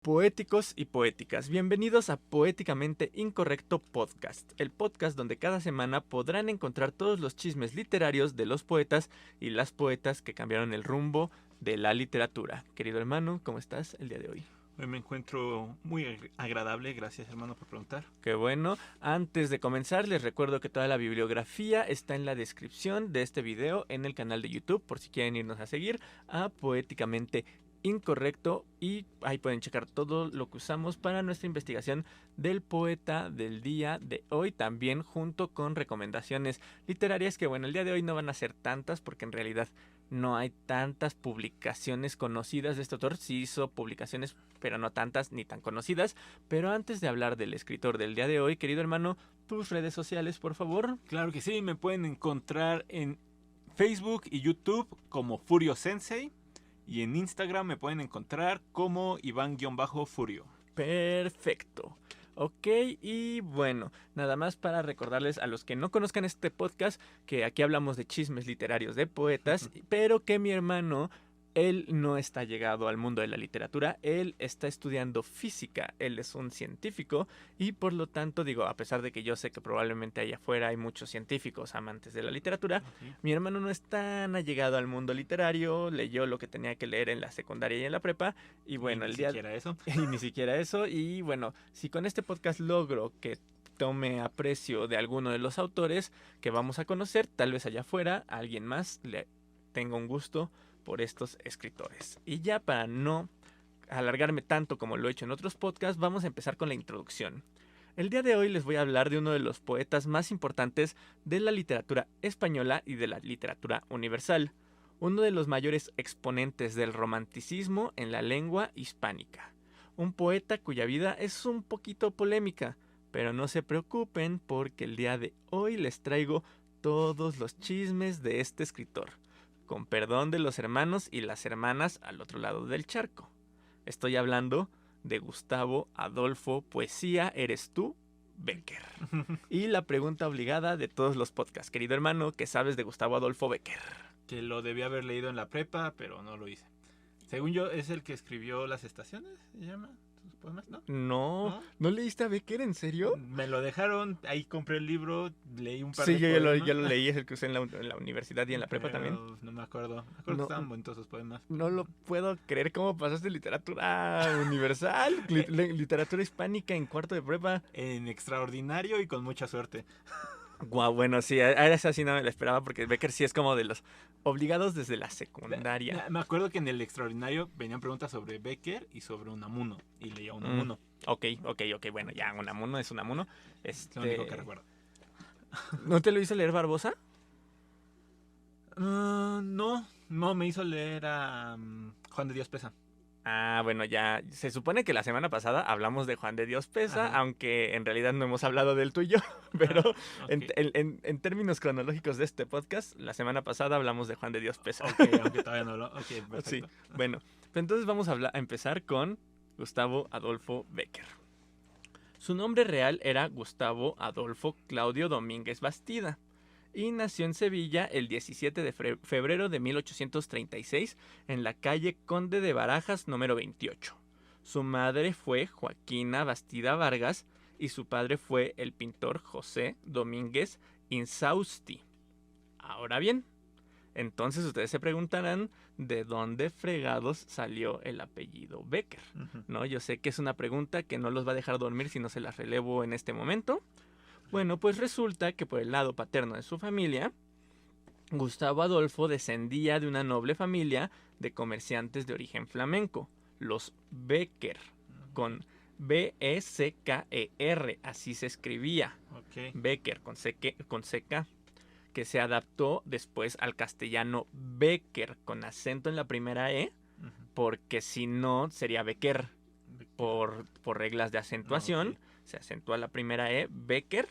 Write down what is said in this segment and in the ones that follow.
Poéticos y poéticas, bienvenidos a Poéticamente Incorrecto Podcast, el podcast donde cada semana podrán encontrar todos los chismes literarios de los poetas y las poetas que cambiaron el rumbo de la literatura. Querido hermano, ¿cómo estás el día de hoy? Hoy me encuentro muy agradable, gracias hermano por preguntar. Qué bueno. Antes de comenzar, les recuerdo que toda la bibliografía está en la descripción de este video en el canal de YouTube, por si quieren irnos a seguir a Poéticamente Incorrecto, y ahí pueden checar todo lo que usamos para nuestra investigación del poeta del día de hoy, también junto con recomendaciones literarias que bueno, el día de hoy no van a ser tantas porque en realidad no hay tantas publicaciones conocidas de este autor. Sí hizo publicaciones, pero no tantas ni tan conocidas. Pero antes de hablar del escritor del día de hoy, querido hermano, tus redes sociales, por favor. Claro que sí, me pueden encontrar en Facebook y YouTube como Furio Sensei. Y en Instagram me pueden encontrar como Iván-Furio. Perfecto. Ok, y bueno, nada más para recordarles a los que no conozcan este podcast que aquí hablamos de chismes literarios de poetas, pero que mi hermano, él no está llegado al mundo de la literatura, él está estudiando física, él es un científico y por lo tanto digo, a pesar de que yo sé que probablemente allá afuera hay muchos científicos amantes de la literatura, mi hermano no es tan allegado al mundo literario, leyó lo que tenía que leer en la secundaria y en la prepa y bueno, y el día... siquiera eso. Y ni siquiera eso, y bueno, si con este podcast logro que tome aprecio de alguno de los autores que vamos a conocer, tal vez allá afuera a alguien más le tenga un gusto por estos escritores. Y ya para no alargarme tanto como lo he hecho en otros podcasts, vamos a empezar con la introducción. El día de hoy les voy a hablar de uno de los poetas más importantes de la literatura española y de la literatura universal, uno de los mayores exponentes del romanticismo en la lengua hispánica. Un poeta cuya vida es un poquito polémica, pero no se preocupen porque el día de hoy les traigo todos los chismes de este escritor, con perdón de los hermanos y las hermanas al otro lado del charco. Estoy hablando de Gustavo Adolfo Poesía Eres Tú, Bécquer. Y la pregunta obligada de todos los podcasts, querido hermano, ¿qué sabes de Gustavo Adolfo Bécquer? Que lo debía haber leído en la prepa, pero no lo hice. Según yo, es el que escribió Las Estaciones, ¿se llama? ¿Sus poemas? ¿No leíste a Bécquer? ¿En serio? Me lo dejaron, ahí compré el libro, leí un par Sí, de yo poemas. ya lo leí, es el que usé en la universidad y en la prepa pero también. No me acuerdo, No, que estaban bonitos sus poemas. No lo puedo creer, ¿cómo pasaste literatura universal? Literatura hispánica en cuarto de prepa. En extraordinario y con mucha suerte. Guau, bueno, sí, a esa sí no me la esperaba porque Bécquer sí es como de los obligados desde la secundaria. Me acuerdo que en el extraordinario venían preguntas sobre Bécquer y sobre Unamuno. Y leía Unamuno. Ok, bueno, ya Unamuno es Unamuno. Es lo único que recuerdo. ¿No te lo hizo leer Barbosa? No, me hizo leer a Juan de Dios Pesa. Ah, bueno, ya se supone que la semana pasada hablamos de Juan de Dios Pesa, Ajá. aunque en realidad no hemos hablado del tuyo, pero Okay. en términos cronológicos de este podcast, la semana pasada hablamos de Juan de Dios Pesa. Ok, aunque todavía no lo... Ok, perfecto. Sí, bueno, pues entonces vamos a empezar con Gustavo Adolfo Bécquer. Su nombre real era Gustavo Adolfo Claudio Domínguez Bastida y nació en Sevilla el 17 de febrero de 1836 en la calle Conde de Barajas número 28. Su madre fue Joaquina Bastida Vargas y su padre fue el pintor José Domínguez Insausti. Ahora bien, entonces ustedes se preguntarán de dónde fregados salió el apellido Bécquer, ¿no? Yo sé que es una pregunta que no los va a dejar dormir si no se las relevo en este momento. Bueno, pues resulta que por el lado paterno de su familia, Gustavo Adolfo descendía de una noble familia de comerciantes de origen flamenco, los Bécquer, con B-E-C-K-E-R, así se escribía. Okay. Bécquer, con C-K, que se adaptó después al castellano Bécquer, con acento en la primera E, porque si no sería Bécquer, por reglas de acentuación. Se acentúa la primera E, Bécquer,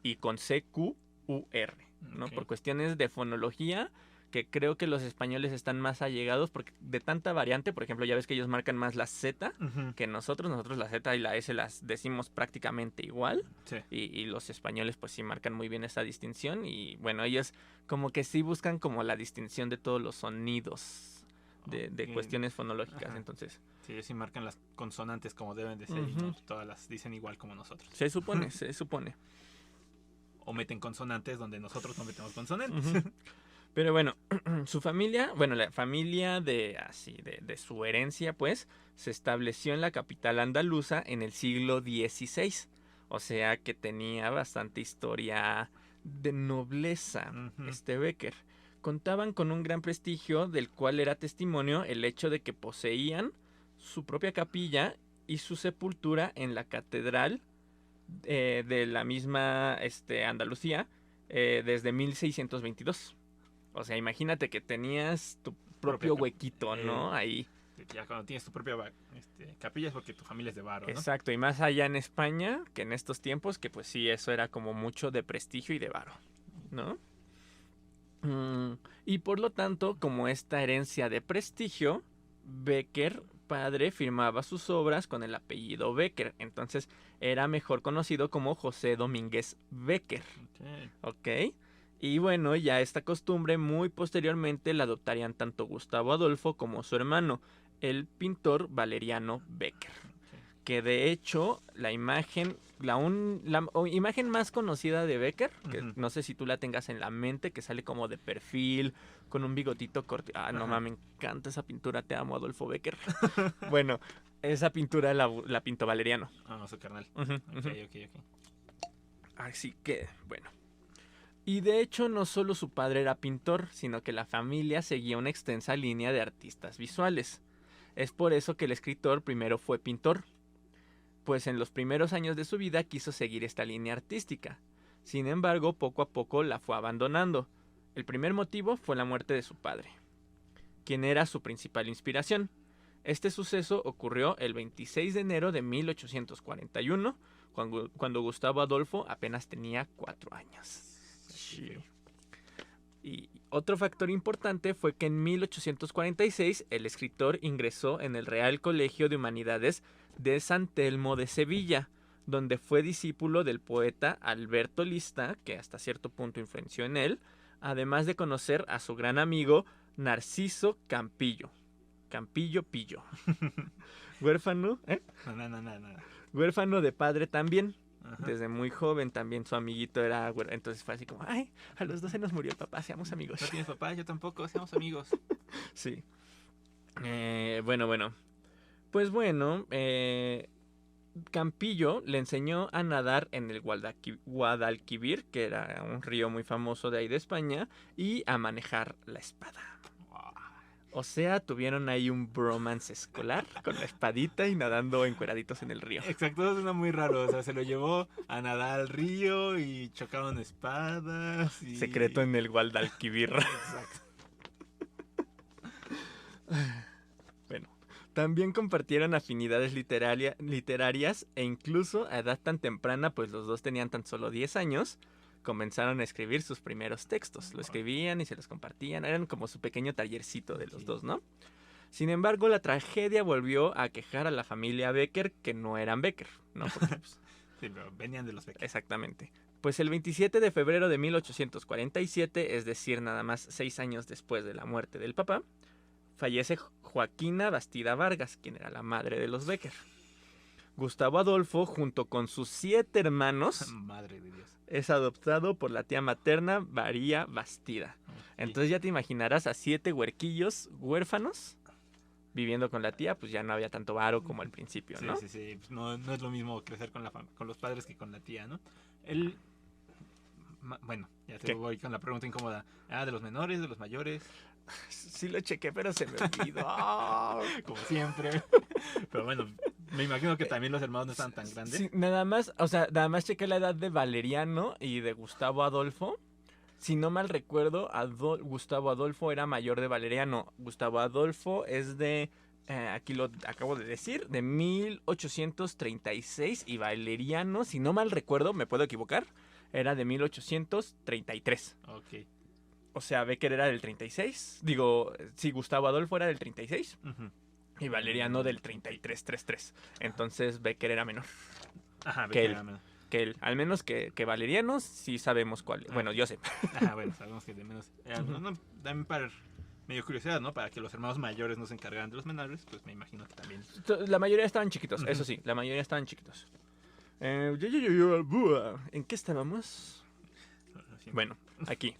y con C-Q-U-R, ¿no? Por cuestiones de fonología, que creo que los españoles están más allegados, porque de tanta variante, por ejemplo, ya ves que ellos marcan más la Z que nosotros la Z y la S las decimos prácticamente igual, sí. y los españoles pues sí marcan muy bien esa distinción, y bueno, ellos como que sí buscan como la distinción de todos los sonidos de cuestiones fonológicas. Entonces Sí, sí marcan las consonantes como deben de ser y Ujú. no todas las dicen igual como nosotros. Se supone, se supone. O meten consonantes donde nosotros no metemos consonantes. Ujú. Pero bueno, su familia, bueno, la familia de su herencia, pues, se estableció en la capital andaluza en el siglo XVI. O sea que tenía bastante historia de nobleza, Ujú. este Becker. Contaban con un gran prestigio, del cual era testimonio el hecho de que poseían su propia capilla y su sepultura en la catedral de la misma Andalucía desde 1622. O sea, imagínate que tenías tu Propia propio huequito, eh, ¿no? Ahí. ya cuando tienes tu propia capilla es porque tu familia es de varo, ¿no? Exacto, y más allá en España, que en estos tiempos, que pues sí, eso era como mucho de prestigio y de varo, ¿no? Y por lo tanto, como esta herencia de prestigio, Becker, padre, firmaba sus obras con el apellido Becker. Entonces era mejor conocido como José Domínguez Becker. Ok. ¿Ok? Y bueno, ya esta costumbre muy posteriormente la adoptarían tanto Gustavo Adolfo como su hermano, el pintor Valeriano Becker. Ok. Que de hecho, la imagen, imagen más conocida de Becker, que Ujú. no sé si tú la tengas en la mente, que sale como de perfil, con un bigotito corto. Ah, no Ajá. mames, me encanta esa pintura, te amo, Adolfo Becker. Bueno, esa pintura la pintó Valeriano. Ah, su carnal. Ujú, Ok, ujú. ok, ok. Así que, bueno. Y de hecho no solo su padre era pintor, sino que la familia seguía una extensa línea de artistas visuales. Es por eso que el escritor primero fue pintor, pues en los primeros años de su vida quiso seguir esta línea artística. Sin embargo, poco a poco la fue abandonando. El primer motivo fue la muerte de su padre, quien era su principal inspiración. Este suceso ocurrió el 26 de enero de 1841, cuando Gustavo Adolfo apenas tenía 4 años. Qué Sí. feo. Y otro factor importante fue que en 1846 el escritor ingresó en el Real Colegio de Humanidades de San Telmo de Sevilla, donde fue discípulo del poeta Alberto Lista, que hasta cierto punto influenció en él, además de conocer a su gran amigo Narciso Campillo. Campillo Pillo. Huérfano, No, no, no, no, no. huérfano de padre también. Ajá. Desde muy joven también su amiguito era huérfano. Entonces fue así como, ay, a los 12 nos murió el papá, seamos amigos. ¿No tienes papá? Yo tampoco, seamos amigos. Sí. Bueno. Pues bueno, Campillo le enseñó a nadar en el Guadalquivir, que era un río muy famoso de ahí de España, y a manejar la espada. Wow. O sea, tuvieron ahí un bromance escolar con la espadita y nadando encueraditos en el río. Exacto, suena muy raro. O sea, se lo llevó a nadar al río y chocaron espadas. Y... Secreto en el Guadalquivir. Exacto. Bueno, también compartieron afinidades literarias e incluso a edad tan temprana, pues los dos tenían tan solo 10 años, comenzaron a escribir sus primeros textos. Lo escribían y se los compartían, eran como su pequeño tallercito de los Sí. dos, ¿no? Sin embargo, la tragedia volvió a quejar a la familia Becker, que no eran Becker, ¿no? Porque, pues, Sí, pero venían de los pequeños. exactamente. Pues el 27 de febrero de 1847, es decir, nada más 6 años después de la muerte del papá, fallece Joaquina Bastida Vargas, quien era la madre de los Becker. Gustavo Adolfo, junto con sus 7 hermanos, Madre de Dios. es adoptado por la tía materna María Bastida. Entonces ya te imaginarás a 7 huerquillos huérfanos viviendo con la tía, pues ya no había tanto varo como al principio, Sí, ¿no? sí, sí. Pues no, no es lo mismo crecer con, con los padres que con la tía, ¿no? Él. Bueno, ya te ¿Qué? voy con la pregunta incómoda. Ah, de los menores, de los mayores. Sí lo chequé, pero se me olvidó. Como siempre. Pero bueno, me imagino que también los hermanos no estaban tan grandes. Sí, nada más, o sea, nada más chequé la edad de Valeriano y de Gustavo Adolfo. Si no mal recuerdo, Gustavo Adolfo era mayor de Valeriano. Gustavo Adolfo es de, aquí lo acabo de decir, de 1836 y Valeriano, si no mal recuerdo, me puedo equivocar, era de 1833. Ok. O sea, Becker era del 36. Digo, sí, Gustavo Adolfo era del 36 Ujú. y Valeriano del 33-33. Entonces Becker era menor Ajá, que él. era menos. Que él. Al menos que Valeriano sí sabemos cuál. Bueno, yo sé. Ajá, bueno, sabemos que de menos. Ujú. No, también para medio curiosidad, ¿no? Para que los hermanos mayores no se encargaran de los menores, pues me imagino que también. La mayoría estaban chiquitos, Ujú. eso sí, la mayoría estaban chiquitos. ¿En qué estábamos? Bueno, aquí.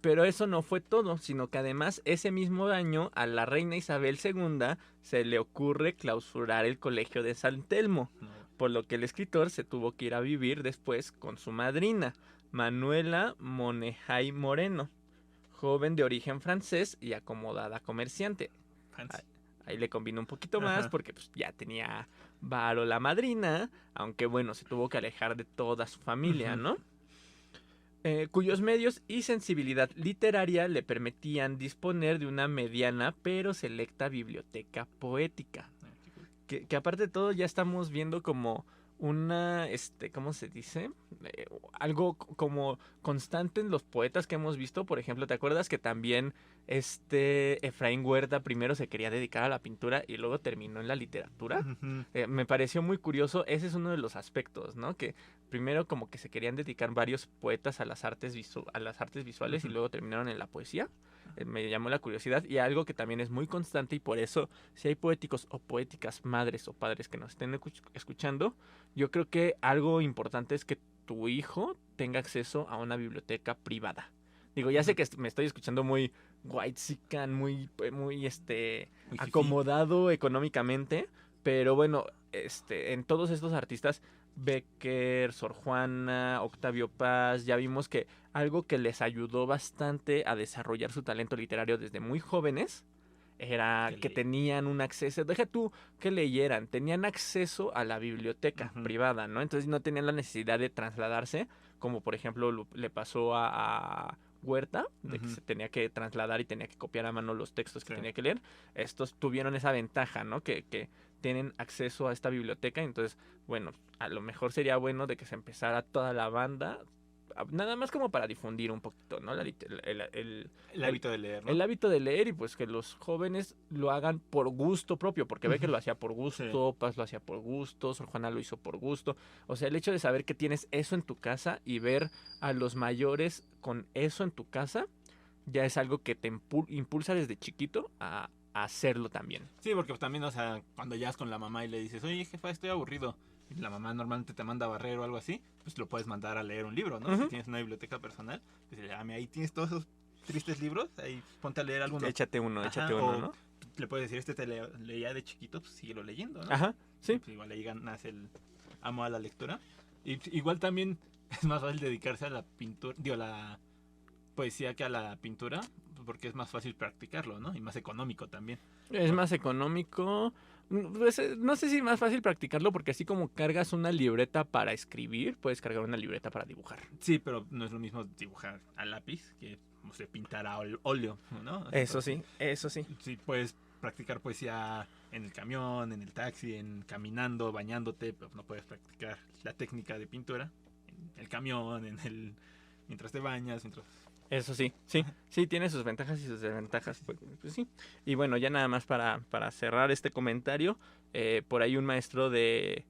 Pero eso no fue todo, sino que además ese mismo año a la reina Isabel II se le ocurre clausurar el colegio de San Telmo, No. por lo que el escritor se tuvo que ir a vivir después con su madrina, Manuela Monejay Moreno, joven de origen francés y acomodada comerciante. Fancy. Ahí le combinó un poquito más Ajá. porque pues, ya tenía varo la madrina, aunque bueno, se tuvo que alejar de toda su familia, Ujú. ¿no? Cuyos medios y sensibilidad literaria le permitían disponer de una mediana pero selecta biblioteca poética. Ah, qué cool. Que aparte de todo ya estamos viendo como una, ¿cómo se dice? Algo como constante en los poetas que hemos visto. Por ejemplo, ¿te acuerdas que también Efraín Huerta primero se quería dedicar a la pintura y luego terminó en la literatura? Ujú. Me pareció muy curioso, ese es uno de los aspectos, ¿no? Que primero como que se querían dedicar varios poetas a las artes, a las artes visuales y Ujú. luego terminaron en la poesía. Me llamó la curiosidad y algo que también es muy constante y por eso si hay poéticos o poéticas madres o padres que nos estén escuchando, yo creo que algo importante es que tu hijo tenga acceso a una biblioteca privada. Digo, ya sé Ujú. que me estoy escuchando muy whitezican, muy Muy fifí. acomodado económicamente, pero bueno, en todos estos artistas, Becker, Sor Juana, Octavio Paz, ya vimos que algo que les ayudó bastante a desarrollar su talento literario desde muy jóvenes era Que que le. tenían un acceso, deja tú que leyeran, tenían acceso a la biblioteca Ujú. privada, ¿no? Entonces no tenían la necesidad de trasladarse, como por ejemplo le pasó a Huerta, de que Ujú. se tenía que trasladar y tenía que copiar a mano los textos que Sí. tenía que leer. Estos tuvieron esa ventaja, ¿no? Que tienen acceso a esta biblioteca, entonces, bueno, a lo mejor sería bueno de que se empezara toda la banda, nada más como para difundir un poquito, ¿no? El hábito de leer, El ¿no? hábito de leer y pues que los jóvenes lo hagan por gusto propio, porque ve que Ujú. lo hacía por Sí. gusto, Paz lo hacía por gusto, Sor Juana lo hizo por gusto. O sea, el hecho de saber que tienes eso en tu casa y ver a los mayores con eso en tu casa, ya es algo que te impulsa desde chiquito a hacerlo también. Sí, porque pues, también, o sea, cuando llegas con la mamá y le dices, oye, jefa, estoy aburrido, y la mamá normalmente te manda a barrer o algo así, pues lo puedes mandar a leer un libro, ¿no? Si Ujú. tienes una biblioteca personal, pues ahí tienes todos esos tristes libros, ahí ponte a leer alguno. Échate uno, Ajá, échate uno, o ¿no? le puedes decir, leía de chiquito, pues síguelo leyendo, ¿no? Ajá, sí. Pues, igual ahí ganas el amo a la lectura. Y igual también es más fácil dedicarse a la pintura, digo, a la poesía que a la pintura, porque es más fácil practicarlo, ¿no? Y más económico también. Es más económico. Pues, no sé si es más fácil practicarlo porque así como cargas una libreta para escribir, puedes cargar una libreta para dibujar. Sí, pero no es lo mismo dibujar a lápiz que, no sé, pintar a óleo, ¿no? Eso Entonces, sí, eso sí. sí puedes practicar poesía en el camión, en el taxi, caminando, bañándote, pero no puedes practicar la técnica de pintura en el camión, mientras te bañas, mientras. Eso sí, sí, sí, tiene sus ventajas y sus desventajas. Pues sí. Y bueno, ya nada más para cerrar este comentario, por ahí un maestro de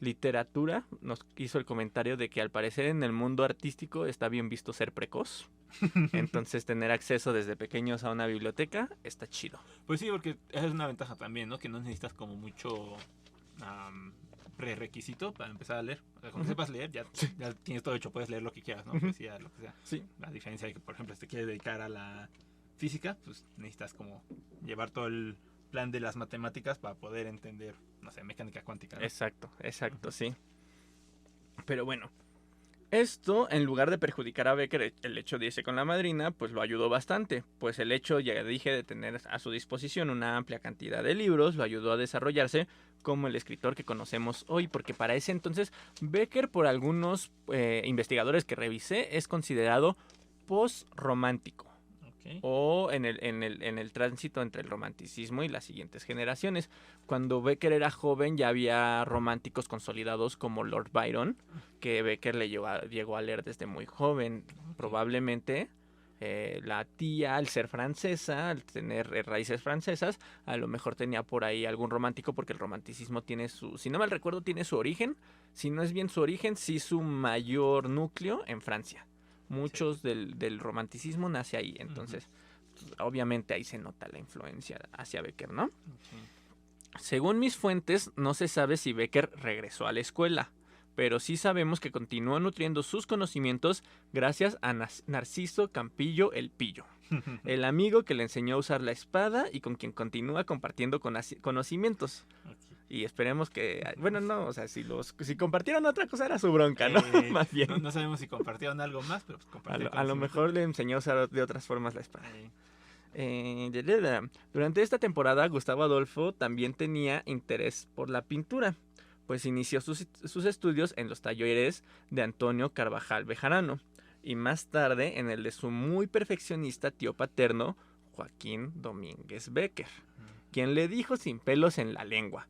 literatura nos hizo el comentario de que al parecer en el mundo artístico está bien visto ser precoz. Entonces tener acceso desde pequeños a una biblioteca está chido. Pues sí, porque esa es una ventaja también, ¿no? Que no necesitas como mucho prerequisito para empezar a leer. O sea, con que Ujú. sepas leer, ya tienes todo hecho, puedes leer lo que quieras, ¿no? Ujú. Poesía, lo que sea. Sí, A diferencia de que, por ejemplo, si te quieres dedicar a la física, pues necesitas como llevar todo el plan de las matemáticas para poder entender, no sé, mecánica cuántica, ¿no? exacto, exacto, sí. Pero bueno, esto, en lugar de perjudicar a Becker el hecho de irse con la madrina, pues lo ayudó bastante, pues el hecho, ya dije, de tener a su disposición una amplia cantidad de libros, lo ayudó a desarrollarse como el escritor que conocemos hoy, porque para ese entonces Becker, por algunos investigadores que revisé, es considerado post-romántico Ok. o en el tránsito entre el romanticismo y las siguientes generaciones. Cuando Becker era joven ya había románticos consolidados como Lord Byron, que Becker llegó a leer desde muy joven. Ok. Probablemente la tía, al ser francesa, al tener raíces francesas, a lo mejor tenía por ahí algún romántico, porque el romanticismo tiene su, si no mal recuerdo, tiene su origen, si no es bien su origen, sí su mayor núcleo en Francia. Sí. Muchos del romanticismo nace ahí, entonces obviamente ahí se nota la influencia hacia Becker, ¿no? Ok. Según mis fuentes, no se sabe si Becker regresó a la escuela, pero sí sabemos que continuó nutriendo sus conocimientos gracias a Narciso Campillo el Pillo, el amigo que le enseñó a usar la espada y con quien continúa compartiendo conocimientos. Ok. Y esperemos que, bueno, no, o sea, si compartieron otra cosa era su bronca, ¿no? Más bien. No sabemos si compartieron algo más, pero pues A compartieron lo conocimiento. mejor le enseñó a usar de otras formas la espada. Eh, Durante esta temporada, Gustavo Adolfo también tenía interés por la pintura, pues inició sus estudios en los talleres de Antonio Carvajal Bejarano y más tarde en el de su muy perfeccionista tío paterno, Joaquín Domínguez Becker, quien le dijo sin pelos en la lengua: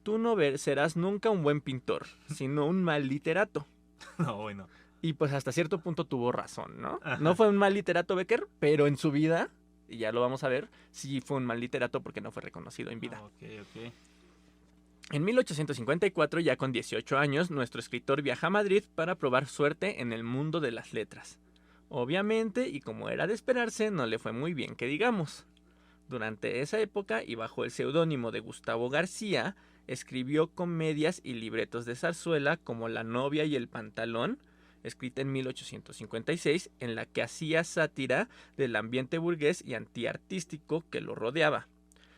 tú no serás nunca un buen pintor, sino un mal literato. No, bueno. Y pues hasta cierto punto tuvo razón, ¿no? Ajá. No fue un mal literato Becker, pero en su vida, y ya lo vamos a ver, sí fue un mal literato porque no fue reconocido en vida. Ok. En 1854, ya con 18 años, nuestro escritor viaja a Madrid para probar suerte en el mundo de las letras. Obviamente, y como era de esperarse, no le fue muy bien que digamos. Durante esa época, y bajo el seudónimo de Gustavo García, escribió comedias y libretos de zarzuela como La novia y el pantalón, escrita en 1856, en la que hacía sátira del ambiente burgués y antiartístico que lo rodeaba.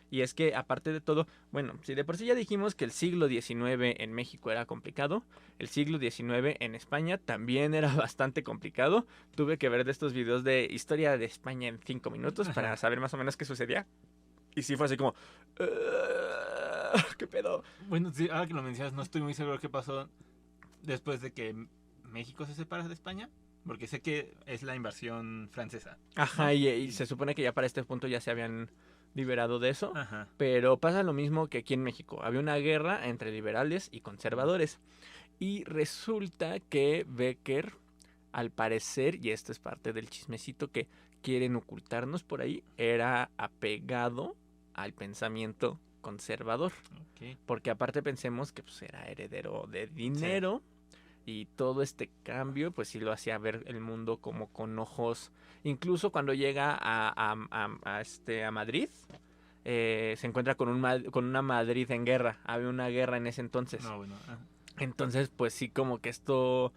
Y es que, aparte de todo, bueno, si de por sí ya dijimos que el siglo XIX en México era complicado, el siglo XIX en España también era bastante complicado. Tuve que ver de estos videos de historia de España en 5 minutos para saber más o menos qué sucedía. Y sí fue así como... ¿qué pedo? Bueno, sí, ahora que lo mencionas, no estoy muy seguro qué pasó después de que México se separa de España. Porque sé que es la invasión francesa. Ajá, ¿no? y se supone que ya para este punto ya se habían liberado de eso. Ajá. Pero pasa lo mismo que aquí en México. Había una guerra entre liberales y conservadores. Y resulta que Becker, al parecer, y esto es parte del chismecito que quieren ocultarnos por ahí, era apegado al pensamiento conservador. Ok. Porque aparte pensemos que pues, era heredero de dinero. Y todo este cambio, pues sí lo hacía ver el mundo como con ojos. Incluso cuando llega a Madrid, se encuentra con una Madrid en guerra. Había una guerra en ese entonces. No, bueno. Entonces, pues sí, como que esto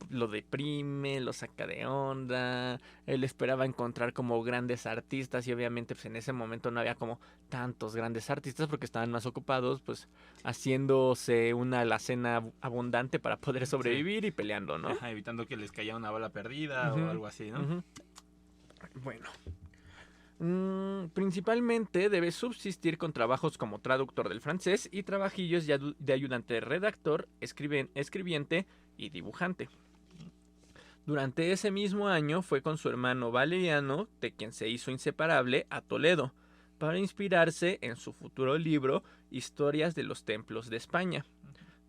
lo deprime, lo saca de onda. Él esperaba encontrar como grandes artistas y obviamente pues en ese momento no había como tantos grandes artistas porque estaban más ocupados pues haciéndose una alacena abundante para poder sobrevivir y peleando, ¿no? Ajá, evitando que les caiga una bala perdida o algo así, ¿no? Bueno. Principalmente debe subsistir con trabajos como traductor del francés y trabajillos de ayudante redactor, escribiente y dibujante. Durante ese mismo año fue con su hermano Valeriano, de quien se hizo inseparable, a Toledo, para inspirarse en su futuro libro Historias de los Templos de España.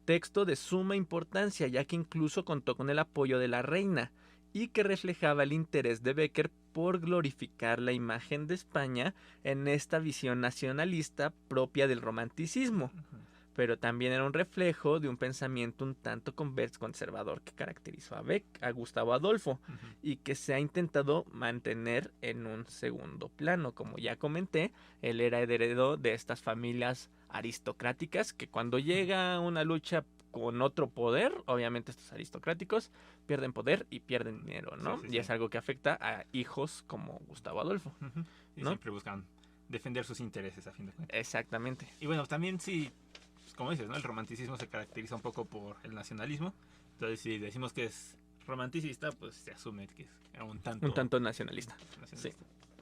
Texto de suma importancia ya que incluso contó con el apoyo de la reina y que reflejaba el interés de Becker por glorificar la imagen de España en esta visión nacionalista propia del romanticismo. Pero también era un reflejo de un pensamiento un tanto conservador que caracterizó a Gustavo Adolfo y que se ha intentado mantener en un segundo plano. Como ya comenté, él era heredero de estas familias aristocráticas que cuando llega una lucha con otro poder, obviamente estos aristocráticos pierden poder y pierden dinero, ¿no? Sí. Y es algo que afecta a hijos como Gustavo Adolfo. Y ¿no? siempre buscan defender sus intereses a fin de cuentas. Exactamente. Y bueno, también sí, pues como dices, ¿no? El romanticismo se caracteriza un poco por el nacionalismo. Entonces, si decimos que es romanticista, pues se asume que es un tanto nacionalista.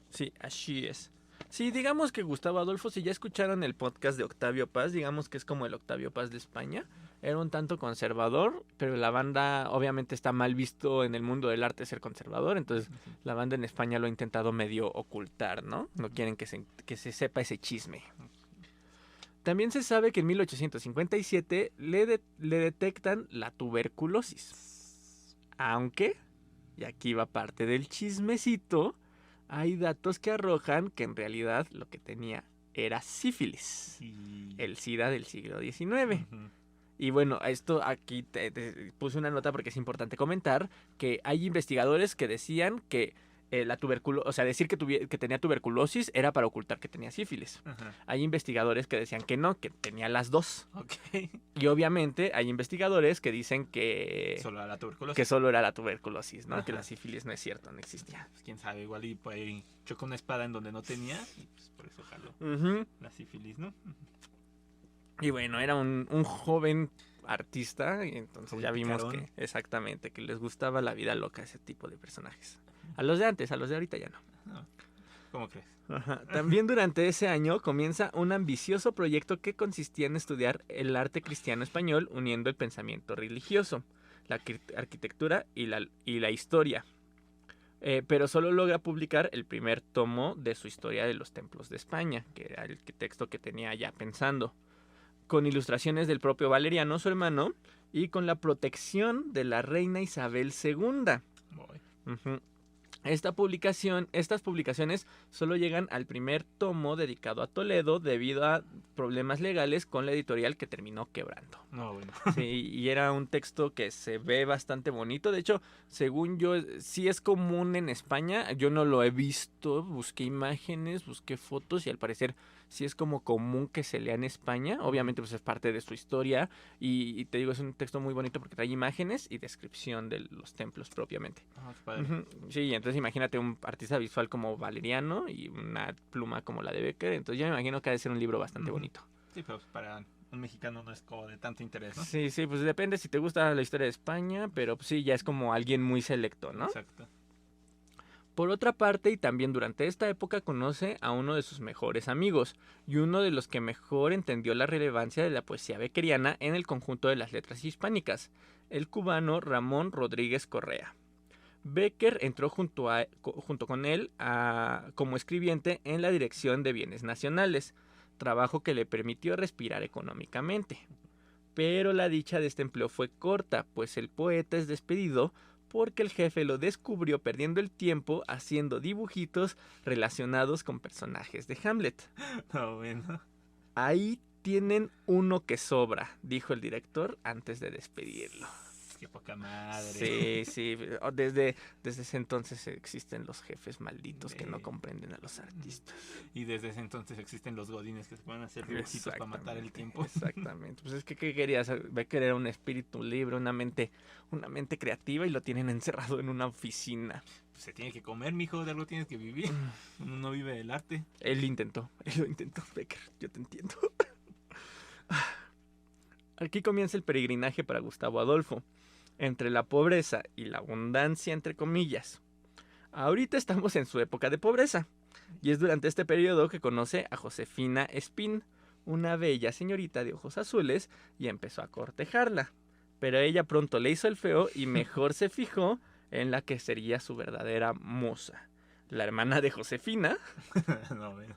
Sí, así es. Sí, digamos que Gustavo Adolfo, si ya escucharon el podcast de Octavio Paz, digamos que es como el Octavio Paz de España. Era un tanto conservador, pero la banda obviamente está mal visto en el mundo del arte ser conservador, entonces la banda en España lo ha intentado medio ocultar, ¿no? No quieren que se sepa ese chisme. También se sabe que en 1857 le detectan la tuberculosis. Aunque, y aquí va parte del chismecito, hay datos que arrojan que en realidad lo que tenía era sífilis, el SIDA del siglo XIX. Y bueno, esto aquí te puse una nota porque es importante comentar que hay investigadores que decían que la tuberculosis, o sea, decir que tenía tuberculosis era para ocultar que tenía sífilis. Ajá. Hay investigadores que decían que no, que tenía las dos. Ok. Y obviamente hay investigadores que dicen Solo a la tuberculosis. que solo era la tuberculosis, ¿no? Que Ajá. la sífilis no es cierto, no existía. Pues quién sabe, igual y por ahí chocó una espada en donde no tenía y pues por eso jaló Ujú. la sífilis, ¿no? Y bueno, era un joven artista, y entonces Joven ya vimos picarón. que exactamente, que les gustaba la vida loca ese tipo de personajes. A los de antes, a los de ahorita ya no. No. ¿Cómo crees? Ajá. También durante ese año comienza un ambicioso proyecto que consistía en estudiar el arte cristiano español uniendo el pensamiento religioso, la arquitectura y la historia. Pero solo logra publicar el primer tomo de su historia de los templos de España, que era el texto que tenía ya pensando, con ilustraciones del propio Valeriano, su hermano, y con la protección de la reina Isabel II. Voy. Ujú. Estas publicaciones solo llegan al primer tomo dedicado a Toledo debido a problemas legales con la editorial que terminó quebrando. No, bueno. Sí, y era un texto que se ve bastante bonito. De hecho, según yo, sí es común en España. Yo no lo he visto, busqué imágenes, busqué fotos y al parecer sí es como común que se lea en España. Obviamente, pues es parte de su historia. Y te digo, es un texto muy bonito porque trae imágenes y descripción de los templos propiamente. Ah, qué padre. Ujú. Sí, entonces imagínate un artista visual como Valeriano y una pluma como la de Becker. Entonces yo me imagino que ha de ser un libro bastante Ujú. bonito. Sí, pero para un mexicano no es como de tanto interés, ¿no? Sí, sí, pues depende si te gusta la historia de España, pero pues sí, ya es como alguien muy selecto, ¿no? Exacto. Por otra parte, y también durante esta época conoce a uno de sus mejores amigos, y uno de los que mejor entendió la relevancia de la poesía beckeriana en el conjunto de las letras hispánicas, el cubano Ramón Rodríguez Correa. Becker entró junto con él como escribiente en la Dirección de Bienes Nacionales, trabajo que le permitió respirar económicamente. Pero la dicha de este empleo fue corta, pues el poeta es despedido porque el jefe lo descubrió perdiendo el tiempo haciendo dibujitos relacionados con personajes de Hamlet. No, bueno. Ahí tienen uno que sobra, dijo el director antes de despedirlo. Qué poca madre. Sí, sí. Desde ese entonces existen los jefes malditos que no De- comprenden a los artistas. Y desde ese entonces existen los godines que se pueden hacer dibujitos para matar el tiempo. Exactamente. Pues es que, ¿qué querías? Becker era un espíritu libre, una mente creativa y lo tienen encerrado en una oficina. Pues se tiene que comer, mijo, de algo tienes que vivir. Uno no vive del arte. Él lo intentó, Becker, yo te entiendo. Aquí comienza el peregrinaje para Gustavo Adolfo, entre la pobreza y la abundancia, entre comillas. Ahorita estamos en su época de pobreza, y es durante este periodo que conoce a Josefina Espín, una bella señorita de ojos azules, y empezó a cortejarla. Pero ella pronto le hizo el feo y mejor se fijó en la que sería su verdadera musa, la hermana de Josefina No, bueno.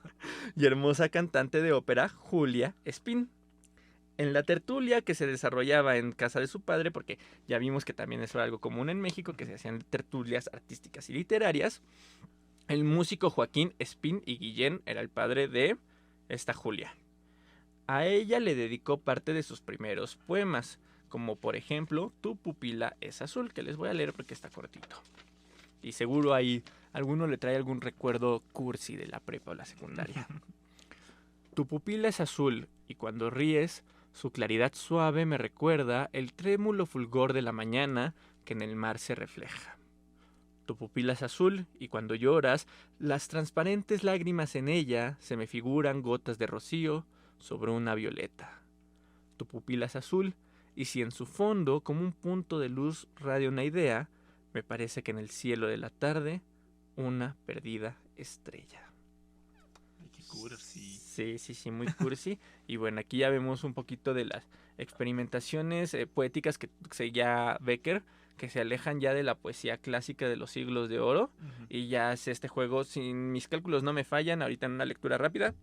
y hermosa cantante de ópera Julia Espín. En la tertulia que se desarrollaba en casa de su padre, porque ya vimos que también eso era algo común en México, que se hacían tertulias artísticas y literarias, el músico Joaquín Espín y Guillén era el padre de esta Julia. A ella le dedicó parte de sus primeros poemas, como por ejemplo Tu pupila es azul, que les voy a leer porque está cortito. Y seguro ahí alguno le trae algún recuerdo cursi de la prepa o la secundaria. Tu pupila es azul y cuando ríes, su claridad suave me recuerda el trémulo fulgor de la mañana que en el mar se refleja. Tu pupila es azul y cuando lloras, las transparentes lágrimas en ella se me figuran gotas de rocío sobre una violeta. Tu pupila es azul y si en su fondo, como un punto de luz radia una idea, me parece que en el cielo de la tarde, una perdida estrella. Ay, qué cursi. Sí, muy cursi. Y bueno, aquí ya vemos un poquito de las experimentaciones poéticas que seguía Becker, que se alejan ya de la poesía clásica de los siglos de oro. Ujú. Y ya hace este juego, si mis cálculos no me fallan, ahorita en una lectura rápida.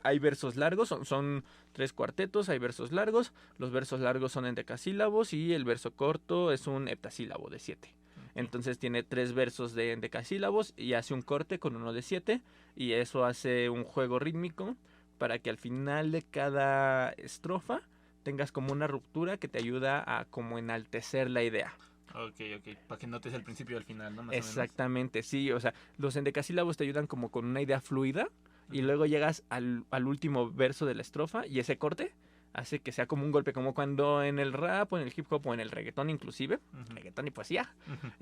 Hay versos largos, son 3 cuartetos, hay versos largos. Los versos largos son en decasílabos y el verso corto es un heptasílabo de 7. Entonces tiene 3 versos de decasílabos y hace un corte con uno de 7 y eso hace un juego rítmico para que al final de cada estrofa tengas como una ruptura que te ayuda a como enaltecer la idea. Ok, para que notes el principio y el final, ¿no? Más Exactamente, sí, o sea, los endecasílabos te ayudan como con una idea fluida y Ujú. luego llegas al último verso de la estrofa y ese corte hace que sea como un golpe, como cuando en el rap o en el hip hop o en el reggaetón inclusive, Ujú, reggaetón y poesía, ujú,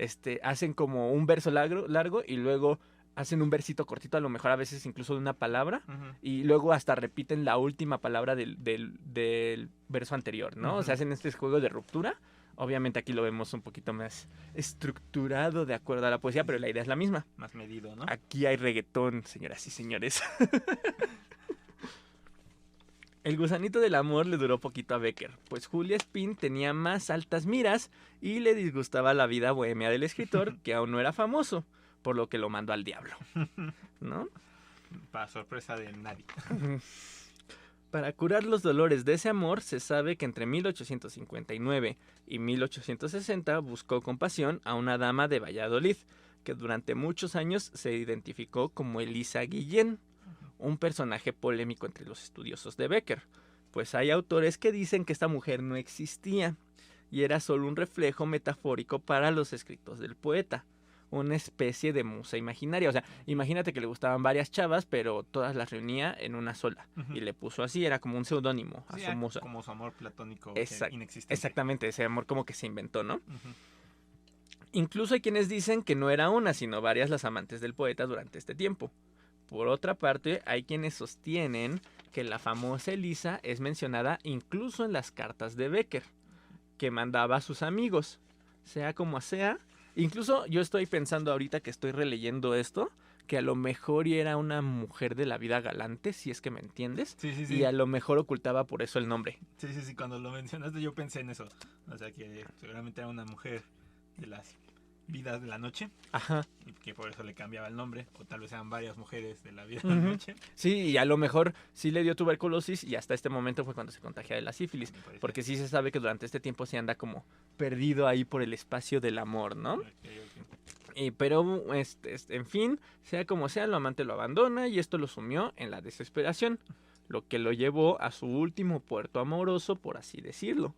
hacen como un verso largo y luego hacen un versito cortito, a lo mejor a veces incluso de una palabra, ujú, y luego hasta repiten la última palabra del verso anterior, ¿no? O sea, ujú. hacen este juego de ruptura. Obviamente aquí lo vemos un poquito más estructurado de acuerdo a la poesía, Sí, pero sí. la idea es la misma. Más medido, ¿no? Aquí hay reggaetón, señoras y señores. El gusanito del amor le duró poquito a Becker, pues Julia Spin tenía más altas miras y le disgustaba la vida bohemia del escritor, que aún no era famoso, por lo que lo mandó al diablo, ¿no? Para sorpresa de nadie. Para curar los dolores de ese amor, se sabe que entre 1859 y 1860 buscó con pasión a una dama de Valladolid, que durante muchos años se identificó como Elisa Guillén, un personaje polémico entre los estudiosos de Becker, pues hay autores que dicen que esta mujer no existía y era solo un reflejo metafórico para los escritos del poeta, una especie de musa imaginaria. O sea, imagínate que le gustaban varias chavas, pero todas las reunía en una sola Ujú. y le puso así, era como un seudónimo a Sí, su musa. como su amor platónico inexistente. Exactamente, ese amor como que se inventó, ¿no? Ujú. Incluso hay quienes dicen que no era una, sino varias las amantes del poeta durante este tiempo. Por otra parte, hay quienes sostienen que la famosa Elisa es mencionada incluso en las cartas de Becker, que mandaba a sus amigos, sea como sea. Incluso yo estoy pensando ahorita que estoy releyendo esto, que a lo mejor era una mujer de la vida galante, si es que me entiendes, Sí, sí, y sí. a lo mejor ocultaba por eso el nombre. Sí, sí, sí. Cuando lo mencionaste yo pensé en eso. O sea que seguramente era una mujer de las vidas de la noche Ajá. y que por eso le cambiaba el nombre. O tal vez eran varias mujeres de la vida de la Ujú. noche. Sí, y a lo mejor sí le dio tuberculosis y hasta este momento fue cuando se contagia de la sífilis, Me parece. porque sí se sabe que durante este tiempo se anda como perdido ahí por el espacio del amor, ¿no? Ok, ok. Pero, en fin, sea como sea, el amante lo abandona y esto lo sumió en la desesperación, lo que lo llevó a su último puerto amoroso, por así decirlo,